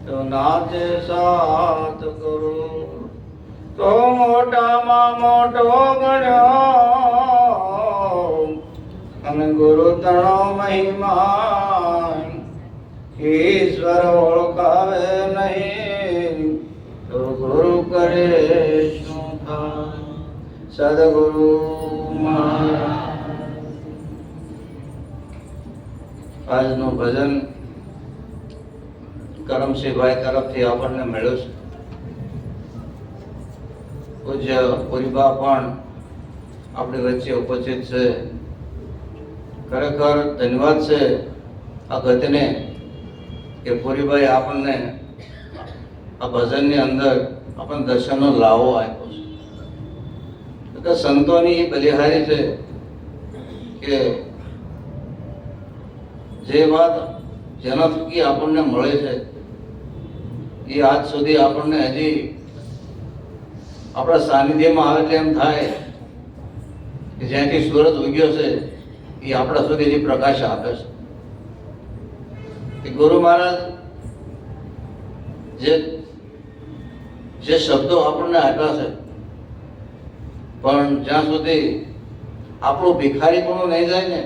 તો નાચે સાત ગુરુ તો મોટામાં મોટો ગણ્યો અને ગુરુ તણો મહિમા ઈશ્વર ઓળખાવે નહીં તો ગુરુ કરે શું થાય સદગુરુ મહારાજ। આજનું ભજન કરમસિંહભાઈ તરફથી આપણને મળ્યું છે। પૂજ્ય પુરીબા પણ આપણી વચ્ચે ઉપસ્થિત છે। ખરેખર ધન્યવાદ છે આ ગતને કે પુરીભાઈ આપણને આ ભજનની અંદર આપણને દર્શનનો લાવો આપ્યો છે। કે સંતોની બલિહારી છે કે જે વાત જેના થકી આપણને મળે છે એ આજ સુધી આપણને હજી આપણા સાનિધ્યમાં આવે એટલે એમ થાય કે જ્યાંથી સૂરજ ઉગ્યો છે એ આપણા સુધી જે પ્રકાશ આપે છે કે ગુરુ મહારાજ જે શબ્દો આપણને આપ્યા છે પણ જ્યાં સુધી આપણું ભિખારીપણું નહીં જાય ને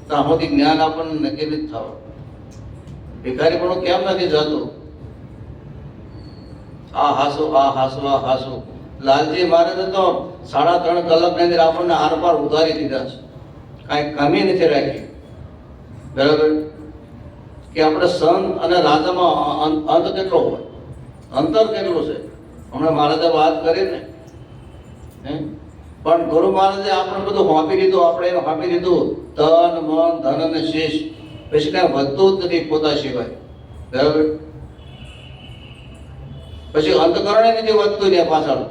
ત્યાં સુધી જ્ઞાન આપણને નક્કી નથી થવાનું। ભિખારીપણું કેમ નથી જતું? આ હાસુ આ હાસુ આ હાસુ લાલજી મહારાજે તો 3.5 કલાકની અંદર આપણને આરપાર ઉતારી દીધા છે, કાંઈ કમી નથી રાખી। બરાબર કે આપણે સંત અને રાજામાં અંત કેટલો હોય, અંતર કેટલું છે? હમણાં મહારાજે વાત કરી ને પણ ગુરુ મહારાજે આપણે બધું વાપી દીધું, આપણે એને વાપી દીધું તન મન ધન અને શેષ, પછી કાંઈ વધતું જ નથી પોતા સિવાય। બરાબર પછી અંતકરણે નથી વધતું ત્યાં પાછળ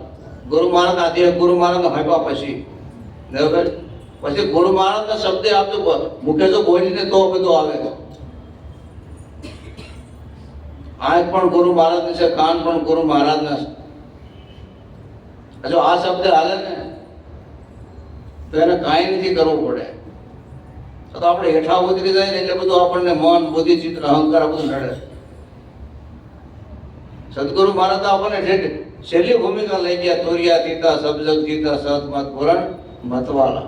ગુરુ મહારાજ આદિ ગુરુ મહારાજ હાંપ્યા પછી। બરાબર પછી ગુરુ મહારાજના શબ્દે આપતું મુખે જો બોલીને તો બધું આવે। આંખ પણ ગુરુ મહારાજની છે, કાન પણ ગુરુ મહારાજના છે। જો આ શબ્દ હાલે ને તો એને કાંઈ નથી કરવું પડે, તો આપણે હેઠા ઉતરી જાય ને એટલે બધું આપણને મન બુદ્ધિ ચિત્ર અહંકાર બધું નડે। સદગુરુ મહારાજ તો આપણને છેલ્લી ભૂમિકા લઈ ગયા, તુરિયા તીતા સબજગ જીતા સતમત પુરાણ મતવાલા,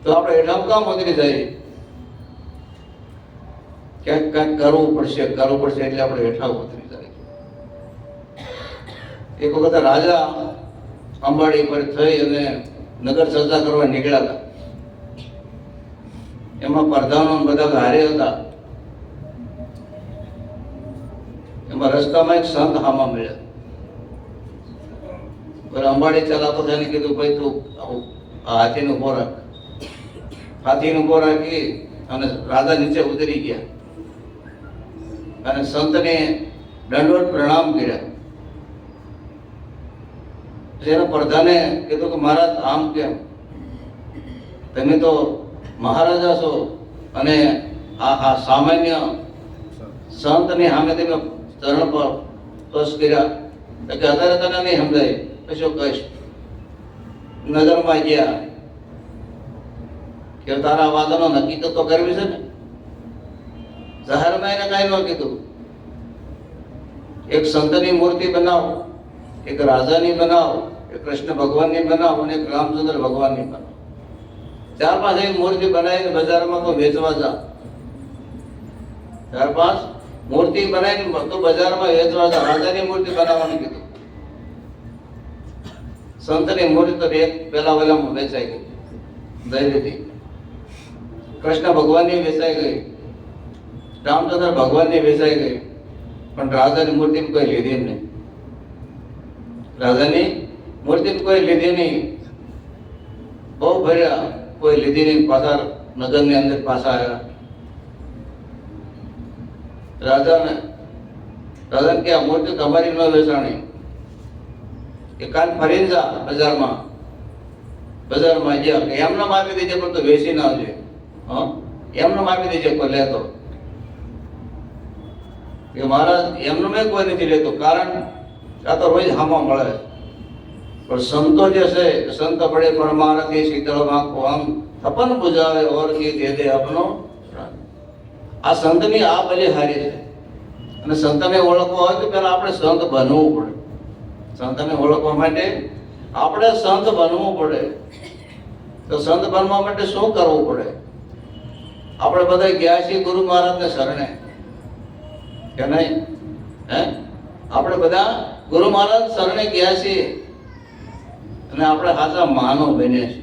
તો આપણે હેઠા કામ ઉતરી જાય? ક્યાંક ક્યાંક કરવું પડશે એટલે આપણે હેઠા ઉતરી જાય। એક વખત રાજા અંબાડી પર થઈ અને નગર ચર્ચા કરવા નીકળ્યા હતા। એમાં પ્રધાનો બધા હારે હતા। એમાં રસ્તામાં એક સંત હામા મળ્યા। અંબાડી ચલાતો થઈને કીધું ભાઈ તું હાથીને ઉભો રાખ। હાથીને ઉભો રાખી અને રાજા નીચે ઉતરી ગયા અને સંતને દંડવત પ્રણામ કર્યા। એના પ્રધાને કીધું કે મહારાજ આમ કેમ? તમે તો મહારાજા છો અને આ સામાન્ય સંતની સામે તમે ચરણ પર સ્પર્શ કર્યા કે અત્યારે તને નહીં સમજાય, કશું કહીશ। નજરમાં ગયા કે તારા વાદનો નક્કી તો કરવી છે ને? જાહેરમાં એને કાંઈ ન કીધું। એક સંતની મૂર્તિ બનાવો, એક રાજાની બનાવો, એક કૃષ્ણ ભગવાનની બનાવો અને એક રામચંદ્ર ભગવાનની બનાવો। 4-5 મૂર્તિ બનાવીને બજારમાં તો વેચવા જા। 4-5 મૂર્તિ બનાવીને તો બજારમાં વેચવા જા, રાજાની મૂર્તિ બનાવવાનું કીધું। સંતની મૂર્તિ તો પેલા વેલામાં વેચાઈ ગઈ, દઈ કૃષ્ણ ભગવાનની વેચાઈ ગઈ, રામચંદ્ર ભગવાનની વેચાઈ ગઈ, પણ રાજાની મૂર્તિ કોઈ લીધી નહીં। રાજાની મૂર્તિ કોઈ લીધી નહીં, બહુ ભર્યા, કોઈ લીધી નહીં। પાછા નગરની અંદર પાછા આવ્યા। રાજાને કે આ મૂર્તિ તમારી ન વેચાણી, કે કાલ ફરીને જા બજારમાં ગયા કે એમને આપી દેજે પણ તો વેચી ના આવજે। એમને આપી દેજે કોઈ લેતો કે મહારાજ એમનું મેં કોઈ નથી લેતો, કારણ આ તો રોજ હામાં મળે। પણ સંતો જે છે સંત પડે પરમારથી શીતળ આંખો આમ થપન બુજાવે ઓર કી દે દે આપનો। આ સંતની આ બલિહારી છે અને સંતને ઓળખવા હોય તો પહેલા આપણે સંત બનવું પડે. સંતને ઓળખવા માટે આપણે સંત બનવું પડે. તો સંત બનવા માટે શું કરવું પડે? આપણે બધા ગયા છીએ ગુરુ મહારાજને શરણે, કે નહીં? આપણે બધા ગુરુ મહારાજ શરણે ગયા છીએ અને આપણે હાજા માનવ બને છે.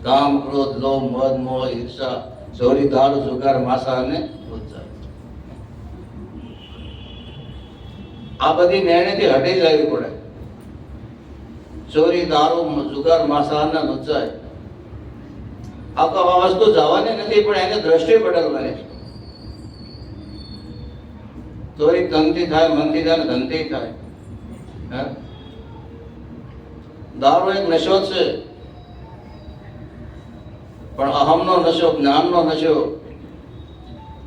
કામ, ક્રોધ, લોભ, મદ, મોહ, ઈર્ષા, ચોરી, દારૂ, જુગાર, માસા અને ઉચ્ચાર, આ બધી નિર્ણયથી હટી જવી પડે. ચોરી, દારૂ, જુગાર, માસા અને ઉચ્ચાર, આ વસ્તુ જવાની નથી, પણ એને દ્રષ્ટિ બદલવાની છે. ચોરી તનથી થાય, મનથી થાય, ધનથી થાય. દારૂ એક નશો છે, પણ અહમનો નશો, જ્ઞાનનો નશો.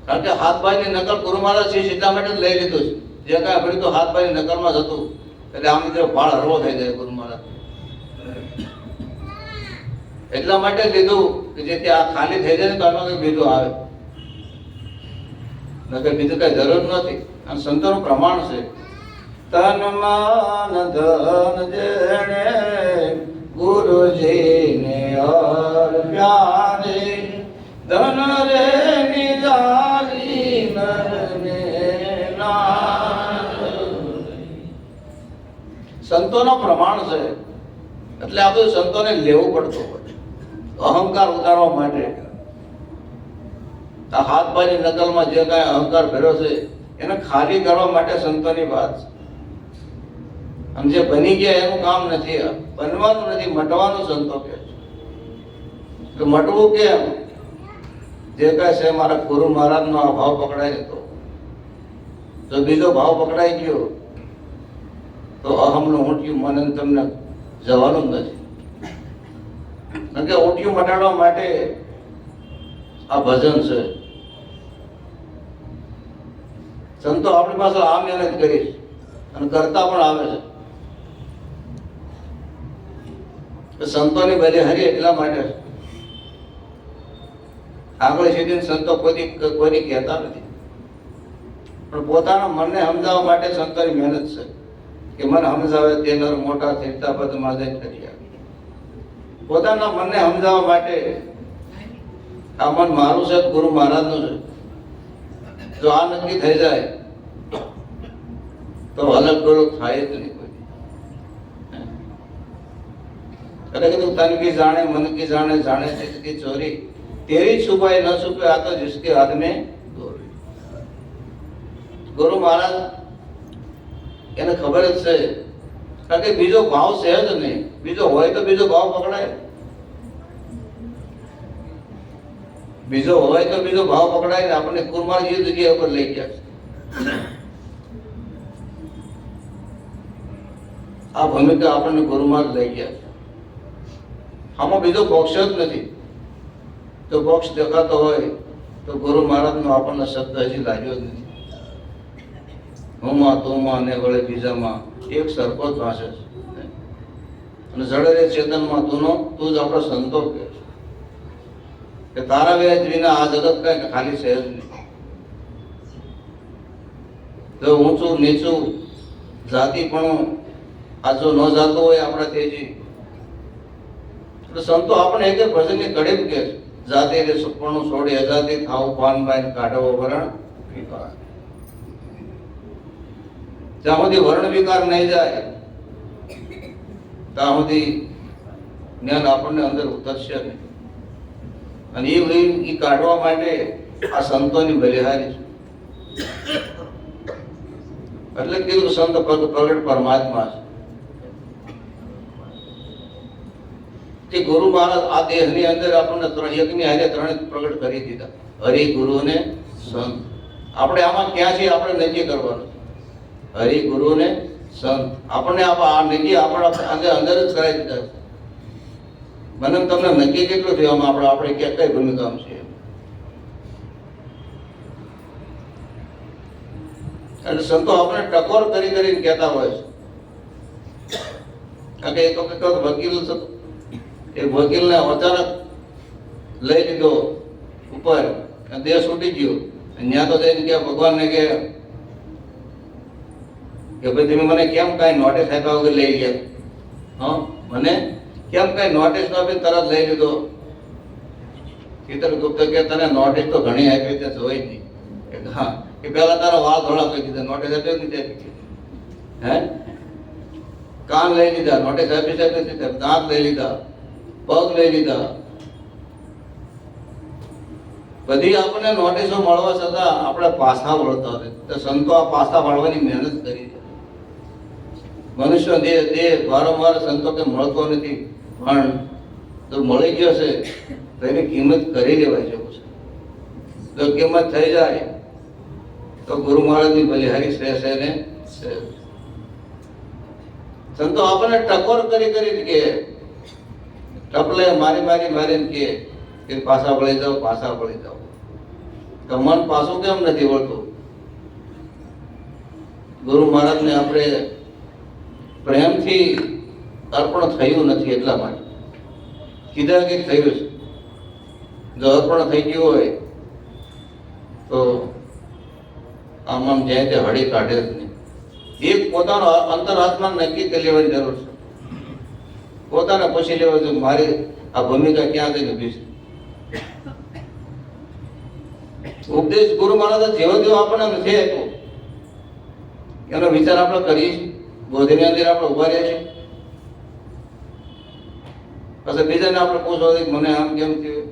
કારણ કે હાથભાઈની નકલ ગુરુ મહારાજ છે એટલા માટે લઈ લીધું છે. જે કાંઈ ભર્યું તો હાથભાઈની નકલમાં જ હતું, એટલે આમ મિત્રો ભાળ હરવો થઈ જાય ગુરુ મહારાજ. એટલા માટે લીધું કે જેથી આ ખાલી થઈ જાય ને તો આમાં કંઈ બીજું આવે, નકર બીજું કઈ જરૂર નથી. અને સંતોનું પ્રમાણ છે, તન મન ધન જેણે ગુરુજીને અર્પ્યા રે, ધન રે નિજારી નરને નાથ. સંતોનો પ્રમાણ છે, એટલે આ બધું સંતોને લેવું પડતું હોય અહંકાર ઉતારવા માટે. આ હાથભાઈની નકલમાં જે કાંઈ અહંકાર ભર્યો છે એને ખાલી કરવા માટે સંતોની વાત છે. આમ જે બની ગયા એનું કામ નથી, બનવાનું નથી, મટવાનું સંતો કહે છે. તો મટવું કેમ? જે કાંઈ છે મારા ગુરુ મહારાજનો આ ભાવ પકડાય તો, જો બીજો ભાવ પકડાઈ ગયો તો અહમનું ઊંટિયું મને તમને જવાનું જ નથી. કારણ કે ઊંટિયું મટાડવા માટે આ ભજન છે. સંતો આપણી પાસે આ મહેનત કરી અને કરતા પણ આવે છે. સંતોની બલિહારી એટલા માટે આગળ સીધી સંતો કોઈની કહેતા નથી, પણ પોતાના મનને સમજાવવા માટે સંતોની મહેનત છે કે મને સમજાવે તે નર મોટા થતા પદ માજે કર્યા. પોતાના મનને સમજાવવા માટે આ મન મારું છે, ગુરુ મહારાજનું છે. જો આ નક્કી થઈ જાય તો અલગ ડોલક થાય જ નહીં કોઈ. એટલે કીધું તન કી જાણે મન કી જાણે, જાણે ચિત્ત ચોરી, તેરી છુપાઈ ન છુપે આ તો જિસકે હાથ में દોરી. ગુરુ મહારાજ એને ખબર જ છે, કારણ કે બીજો ભાવ છે જ નહીં. બીજો હોય તો બીજો ભાવ પકડાય, બીજો હોય તો બીજો ભાવ પકડાય ને આપણને કુરમાર એ જગ્યા ઉપર લઈ ગયા છે. આ ભૂમિકા આપણને ગુરુમાર લઈ ગયા છે. આમાં બીજો પક્ષ જ નથી. જો પક્ષ દેખાતો હોય તો ગુરુ મહારાજનો આપણને શબ્દ હજી લાગ્યો જ નથી. હુંમાં તુંમાં ને વળે બીજામાં એક સરખો જ ભાષે છે. અને જડરે ચેતનમાં તું જ આપણો સંતો કહે છે કે તારા વેચ વિના આ જગત કઈ ખાલી છે જ નહીં. જો ઊંચું નીચું જાતિ પણ આ જો ન જાતો હોય આપણા તેજી, તો સંતો આપણે એક ભજનની કડી કે છે, જાતિ રે સુપણું છોડી અજાતિ થાવ પાન બાઈ કાઢવો વરણ વિકાર. જ્યાં સુધી વર્ણ વિકાર નહીં જાય ત્યાં સુધી જ્ઞાન આપણને અંદર ઉતરશે નહીં. અને એ કાઢવા માટે આ સંતોની બલિહારી છે. એટલે કીધું સંત પ્રગટ પરમાત્મા છે. ગુરુ મહારાજ આ દેહની અંદર આપણને યજ્ઞની હારે ત્રણે પ્રગટ કરી દીધા, હરિ, ગુરુ ને સંત. આપણે આમાં ક્યાં છીએ આપણે નક્કી કરવાનું. હરિ, ગુરુ ને સંત આપણને આ નક્કી આપણા અંદર જ કરાવી દીધા. મને તમને નક્કી કેટલું થયું આમાં આપણે ક્યાં કઈ ભૂમિકા છે. એટલે સંતો આપણે ટકોર કરી કરીને કહેતા હોય છે. કારણ કે એક વખત વકીલ એ વકીલને અચાનક લઈ લીધો ઉપર, દેહ છૂટી ગયો. ત્યાં તો જઈને કે ભગવાનને કે કે ભાઈ તમે મને કેમ કાંઈ નોટિસ આપ્યા વગર લઈ ગયા? હા, મને કેમ કાંઈ નોટિસ ન આપી તરત લઈ લીધો? ચિત્રગુપ્ત કે તને નોટિસ તો ઘણી આપી તે જોઈ નહીં. કે હા, કે પહેલા તારા વાળ ધોળા કરી દીધા, નોટિસ આપી નથી આપી. હે, કાન લઈ લીધા, નોટિસ આપી નથી, દાંત લઈ લીધા, પગ લઈ લીધા, બધી આપણને નોટિસો મળવા છતાં આપણે પાછા વળતા હોય. તો સંતો આ પાછા વળવાની મહેનત કરી છે. મનુષ્ય દેહ વારંવાર સંતો કે મળતો નથી, પણ જો મળી ગયો છે તો એની કિંમત કરી લેવાય જેવું છે. જો કિંમત થઈ જાય તો ગુરુ મહારાજની બલિહારી છે ને છે. સંતો આપણને ટકોર કરી કે ટપલે મારીને કે પાછા વળી જાઓ. તો મન પાછું કેમ નથી વળતું? ગુરુ મહારાજને આપણે પ્રેમથી અર્પણ થયું નથી એટલા માટે કીધા કે થયું છે. જો અર્પણ થઈ ગયું હોય તો આમ જાય તે હળી કાઢે જ નહીં. એક પોતાનો અંતરાત્મા નક્કી કરી લેવાની જરૂર છે. પોતાને પૂછી લેવા છે મારી આ ભૂમિકા ક્યાં જઈને ઉભી છે. ઉપદેશ ગુરુ મહારાજ જેવો આપણને નથી આપ્યો એનો વિચાર આપણે કરીએ છીએ. બોધની અંદર આપણે ઉભા રહ્યા છીએ, પછી બીજાને આપણે પૂછવા કે મને આમ કેમ થયું?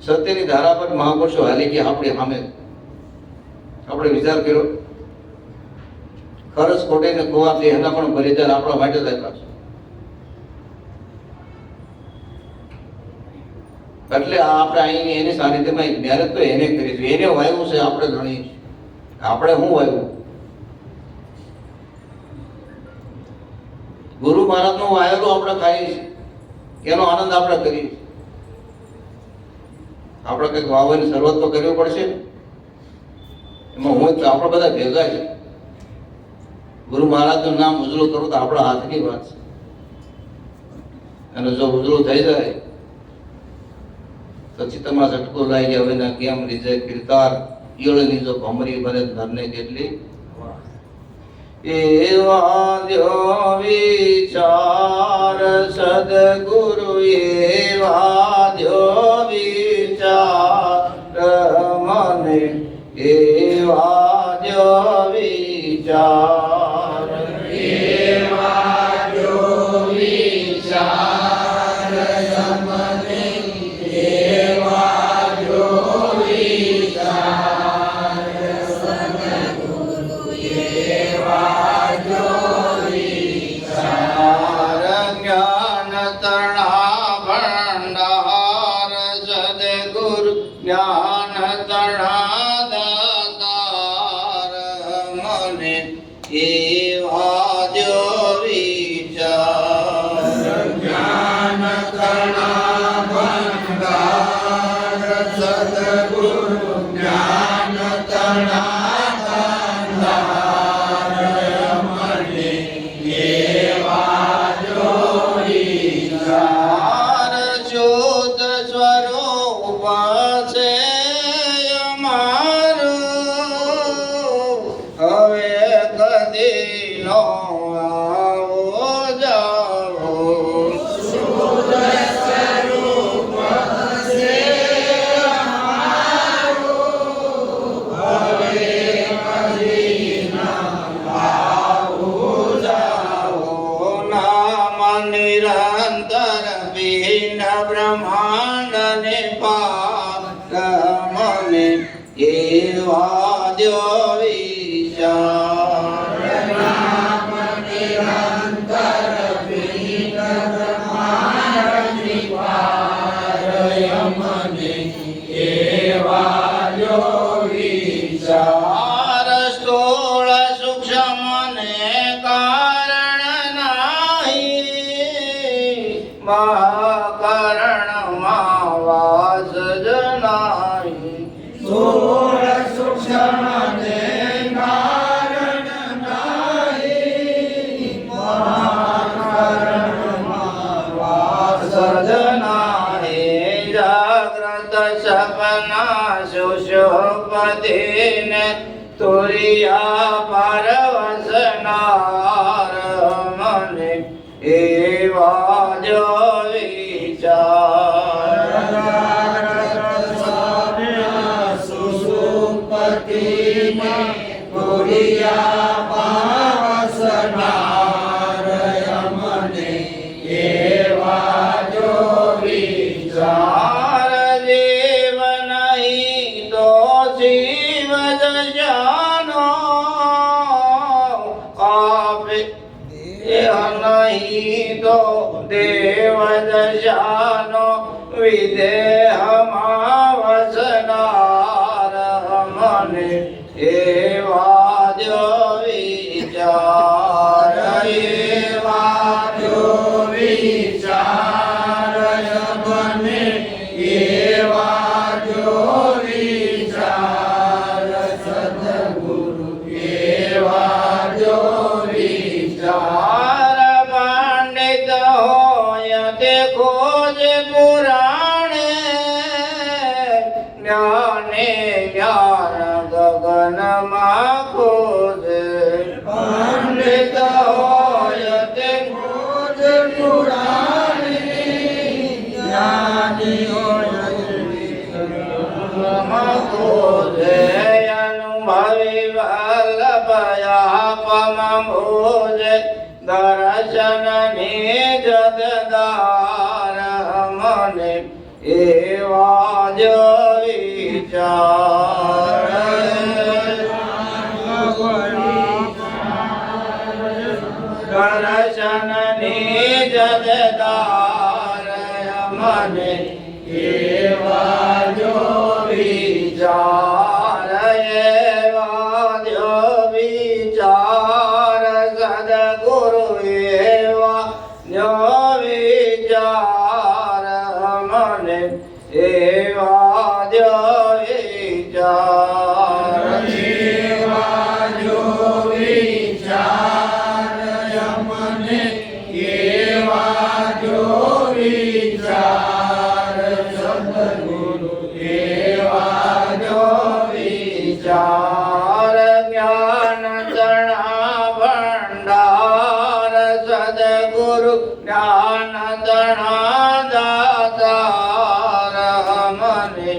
સત્યની ધારા પર મહાપુરુષો હાલી ગયા આપણી સામે, આપણે વિચાર કર્યો? ખરચ ખોટીને કુવા દેહના પણ બલિદાન આપણા માટે જ આપ્યા છે. એટલે આપણે અહીં એની સાનિધ્યમાં મહેનત તો એને કરી છે. એને વાયવું છે, આપણે ગણીએ છીએ. આપણે શું વાયવું? ગુરુ મહારાજ નું વાયેલું આપણે ખાઈએ છીએ, એનો આનંદ આપણે કરીએ છીએ. આપણે કંઈક વાવવાની શરૂઆત તો કરવી પડશે ને. એમાં હું આપણે બધા ભેગા છે. ગુરુ મહારાજનું નામ ઉજળું કરવું તો આપણા હાથની વાત છે. અને જો ઉજળું થઈ જાય તો ચિત્તમાં ઝટકો લાગી ગયા હોય ને કેમ રીજે કીર્તાર ઈળની જો ભમરી બને ધરને કેટલી એવા જો વિચાર સદગુરુ એવા જો વિચાર મને એવા જો વિચાર એવા જો વિચાર મને એવા જો વિચાર સદગુરુ એવા જો વિચાર જ્ઞાન તણા ભંડાર સદગુરુ જ્ઞાન તણા દાતાર મને એવા જો વિચાર જ્ઞાન તણા ભંડાર સદગુરુ જ્ઞાન તણા દાતાર મને એવા જો વિચાર શુદ્ધ સ્વરૂપ છે અમારું હવે કદી નો આવો જાઓ શુદ્ધ સ્વરૂપ છે અમારું હવે કદી ના આવો જાઓ નામ નિરંતર બિન બ્રહ્માંડ ને પાર મને એવા જો વિચાર નામ નિરંતર બિન બ્રહ્માંડ ને પાર મને એવા જો વિચાર સ્થૂળ સૂક્ષ્મ ને કારણ નાહી મહાકારણમાં વાસ જ નાહી સ્થૂળ સૂક્ષ્મ ને કારણ નાહી મહાકારણમાં વાસ જ નાહી જાગ્રત સપના સુષુપ્તિને તોરિયા પરવસનાર મને એવા જ વિચાર સુસુપતિને તોરિયા પરવસનાર મને એવા જો વિચાર જીવ નહીં તો શિવ જશાનો આપે નહીં તો દેવ દશાનો વિદેહમાં વસનાર મને એવા જ વિચાર એવા જો વિચાર મને એવા જો વિચાર સદગુરુ એવા જો વિચાર પંડિત હોય તે ખોજે પુરાણે જ્ઞાને જ્ઞાન ગગનમાં ખોજે પંડિત હોય તે ખોજ પુરાણે જ્ઞાની હોય ખોજે અનુભવી વલ્લભયા પમભોજે દર્શન જગદાર મને એવા જ વિચાર દર્શન જગદાર મને એવા જો વિચાર એવા જ વિચાર સદગુરુ એવા જ વિચાર મને એવા જ વિચાર એવા જો વિચાર મને એવા જો વિચાર સદગુરુ એવા જો વિચાર જ્ઞાન તણા ભંડાર સદગુરુ જ્ઞાન તણા દાતાર મને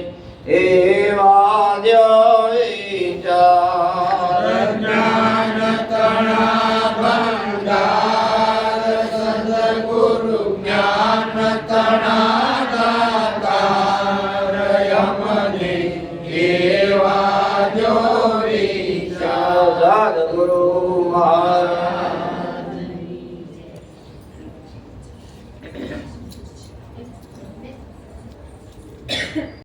એવા જ વિચાર જ્ઞાન તણા ભંડાર સદગુરુ જ્ઞાન તણા દાતાર મને એવા જો વિચાર સદગુરુ મહારાજ